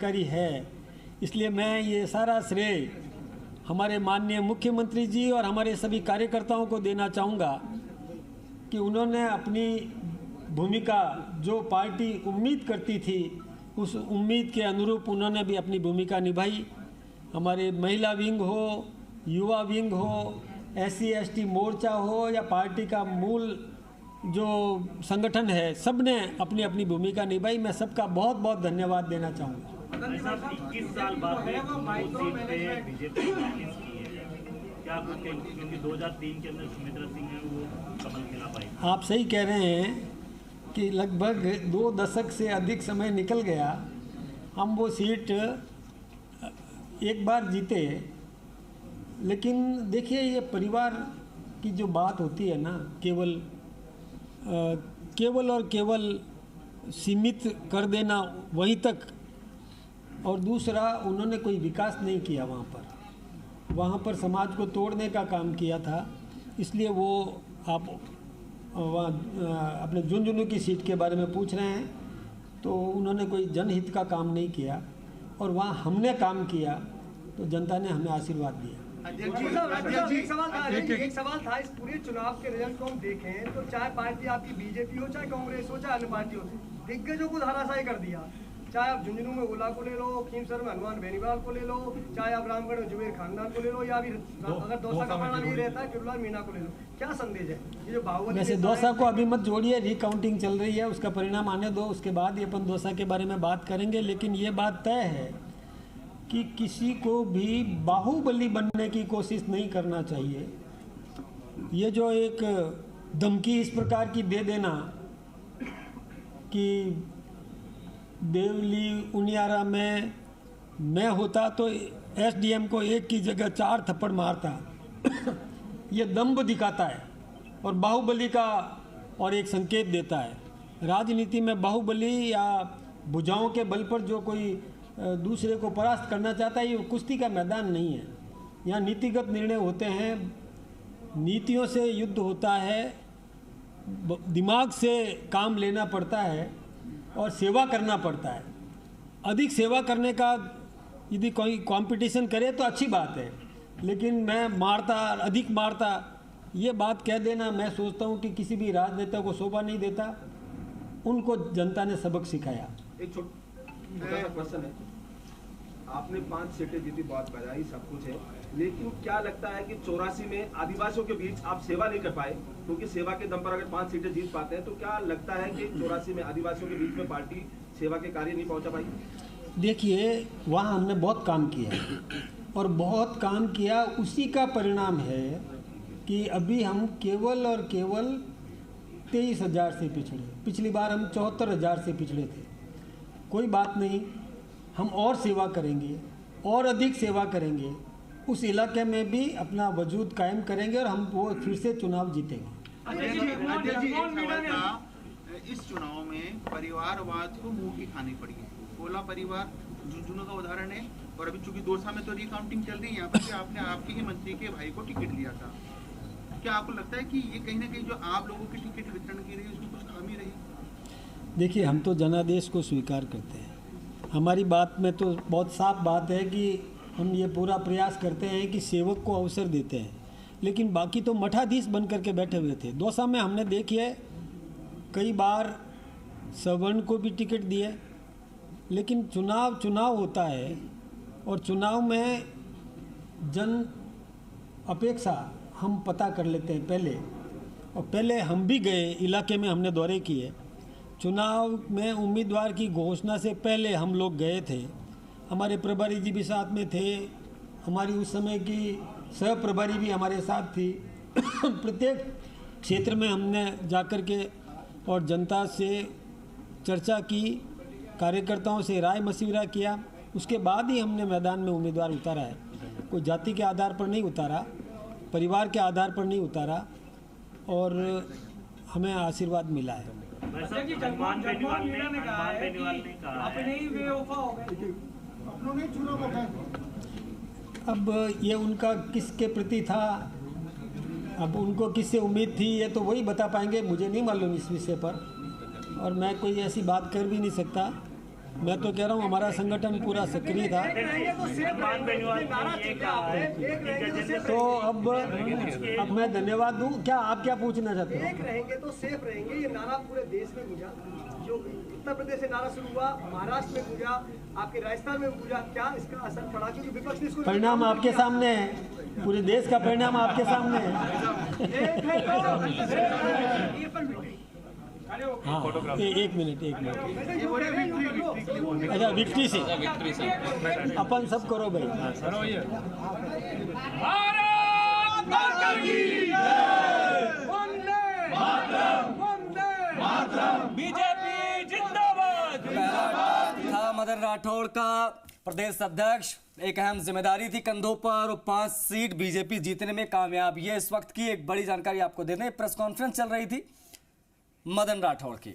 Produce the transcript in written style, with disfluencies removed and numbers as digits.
करी है। इसलिए मैं ये सारा श्रेय हमारे माननीय मुख्यमंत्री जी और हमारे सभी कार्यकर्ताओं को देना चाहूँगा कि उन्होंने अपनी भूमिका जो पार्टी उम्मीद करती थी उस उम्मीद के अनुरूप उन्होंने भी अपनी भूमिका निभाई। हमारे महिला विंग हो, युवा विंग हो, SC/ST मोर्चा हो या पार्टी का मूल जो संगठन है, सब ने अपनी अपनी भूमिका निभाई। मैं सबका बहुत बहुत धन्यवाद देना चाहूँगा। 21 साल बाद सीट पे बीजेपी वापस की है, क्या क्योंकि 2003 के अंदर सुमित्रा सिंह है वो कमल खिला पाई। आप सही कह रहे हैं कि लगभग 2 दशक से अधिक समय निकल गया, हम वो सीट एक बार जीते। लेकिन देखिए, ये परिवार की जो बात होती है ना, केवल और केवल सीमित कर देना वहीं तक, और दूसरा उन्होंने कोई विकास नहीं किया वहाँ पर समाज को तोड़ने का काम किया था। इसलिए वो आप वहाँ अपने झुंझुनू की सीट के बारे में पूछ रहे हैं, तो उन्होंने कोई जनहित का काम नहीं किया और वहाँ हमने काम किया तो जनता ने हमें आशीर्वाद दिया। एक सवाल था, इस पूरे चुनाव के रिजल्ट को हम देखें तो चाहे पार्टी आपकी बीजेपी हो, चाहे कांग्रेस हो, चाहे अन्य पार्टी हो, दिग्गजों को धराशायी कर दिया। चाहे आप झुंझुनू में ओला को ले लो, खीमसर में हनुमान बेनीवाल को ले लो, चाहे आप रामगढ़ में जुबेर खानदान को ले लो, या अभी अगर दौसा का परिणाम ये रहता है किरला मीना को ले लो, क्या संदेश है ये जो बाहुबली? वैसे दौसा को अभी मत जोड़िए, रिकाउंटिंग चल रही है, उसका परिणाम आने दो, उसके बाद ही अपन दौसा के बारे में बात करेंगे। लेकिन ये बात तय है कि किसी को भी बाहुबली बनने की कोशिश नहीं करना चाहिए। ये जो एक धमकी इस प्रकार की दे देना कि देवली उनियारा में मैं होता तो SDM को 1 की जगह 4 थप्पड़ मारता, ये दम्भ दिखाता है और बाहुबली का और एक संकेत देता है। राजनीति में बाहुबली या भुजाओं के बल पर जो कोई दूसरे को परास्त करना चाहता है, ये कुश्ती का मैदान नहीं है। यहाँ नीतिगत निर्णय होते हैं, नीतियों से युद्ध होता है, दिमाग से काम लेना पड़ता है और सेवा करना पड़ता है। अधिक सेवा करने का यदि कोई कंपटीशन करे तो अच्छी बात है, लेकिन मैं मारता, अधिक मारता, ये बात कह देना मैं सोचता हूँ कि किसी भी राजनेता को शोभा नहीं देता। उनको जनता ने सबक सिखाया। एक छोटा सा क्वेश्चन है, आपने 5 सीटें जीती, बात बजाई, सब कुछ है, लेकिन क्या लगता है कि 84 में आदिवासियों के बीच आप सेवा नहीं कर पाए? क्योंकि सेवा के दम पर अगर 5 सीटें जीत पाते हैं तो क्या लगता है कि 84 में आदिवासियों के बीच में पार्टी सेवा के कार्य नहीं पहुंचा पाई? देखिए, वहाँ हमने बहुत काम किया और बहुत काम किया, उसी का परिणाम है कि अभी हम केवल और केवल 23,000 से पिछड़े। पिछली बार हम 74,000 से पिछड़े थे। कोई बात नहीं, हम और सेवा करेंगे और अधिक सेवा करेंगे, उस इलाके में भी अपना वजूद कायम करेंगे और हम वो फिर से चुनाव जीतेंगे। इस चुनाव में परिवारवाद को मुंह की खानी पड़ी है। कोला परिवार झुंझुनू का उदाहरण है, और अभी चूंकि दौसा में तो रिकाउंटिंग चल रही है, यहाँ पर आपने आपके ही मंत्री के भाई को टिकट दिया था। क्या आपको लगता है कि ये कहीं ना कहीं जो आप लोगों की टिकट वितरण की रही उसमें कुछ खामी रही? देखिए, हम तो जनादेश को स्वीकार करते हैं। हमारी बात में तो बहुत साफ बात है कि हम ये पूरा प्रयास करते हैं कि सेवक को अवसर देते हैं, लेकिन बाकी तो मठाधीश बन करके बैठे हुए थे। दौसा में हमने देखिए कई बार सवर्ण को भी टिकट दिए, लेकिन चुनाव होता है और चुनाव में जन अपेक्षा हम पता कर लेते हैं पहले, और पहले हम भी गए इलाके में, हमने दौरे किए। चुनाव में उम्मीदवार की घोषणा से पहले हम लोग गए थे, हमारे प्रभारी जी भी साथ में थे, हमारी उस समय की सह प्रभारी भी हमारे साथ थी। प्रत्येक क्षेत्र में हमने जाकर के और जनता से चर्चा की, कार्यकर्ताओं से राय मशविरा किया, उसके बाद ही हमने मैदान में उम्मीदवार उतारा है। कोई जाति के आधार पर नहीं उतारा, परिवार के आधार पर नहीं उतारा, और हमें आशीर्वाद मिला है। अब ये उनका किसके प्रति था, अब उनको किससे उम्मीद थी, ये तो वही बता पाएंगे, मुझे नहीं मालूम इस विषय पर, और मैं कोई ऐसी बात कर भी नहीं सकता। मैं तो कह रहा हूँ हमारा संगठन पूरा सक्रिय था। एक रहेंगे तो सेफ मान बेनीवाल रहेंगे, नारा ने ये चल कहा रहा है, है एक रहेंगे तो सेफ तो रहेंगे। अब मैं धन्यवाद दूं, क्या आप क्या पूछना चाहते हो? एक रहेंगे तो सेफ रहेंगे, ये नारा पूरे देश में गूंजा। जो उत्तर प्रदेश से नारा शुरू हुआ, महाराष्ट्र में गूंजा, आपके राजस्थान में गूंजा, क्या इसका असर पड़ा? क्योंकि विपक्ष ने इसको परिणाम आपके सामने है, पूरे देश का परिणाम आपके सामने है। हाँ, एक मिनट अच्छा विक्ट्री से अपन सब करो भाई। बीजेपी जिंदाबाद था मदन राठौड़ का प्रदेश अध्यक्ष। एक अहम जिम्मेदारी थी कंधों पर, 5 सीट बीजेपी जीतने में कामयाब। ये इस वक्त की एक बड़ी जानकारी आपको दे दें, प्रेस कॉन्फ्रेंस चल रही थी मदन राठौड़ की।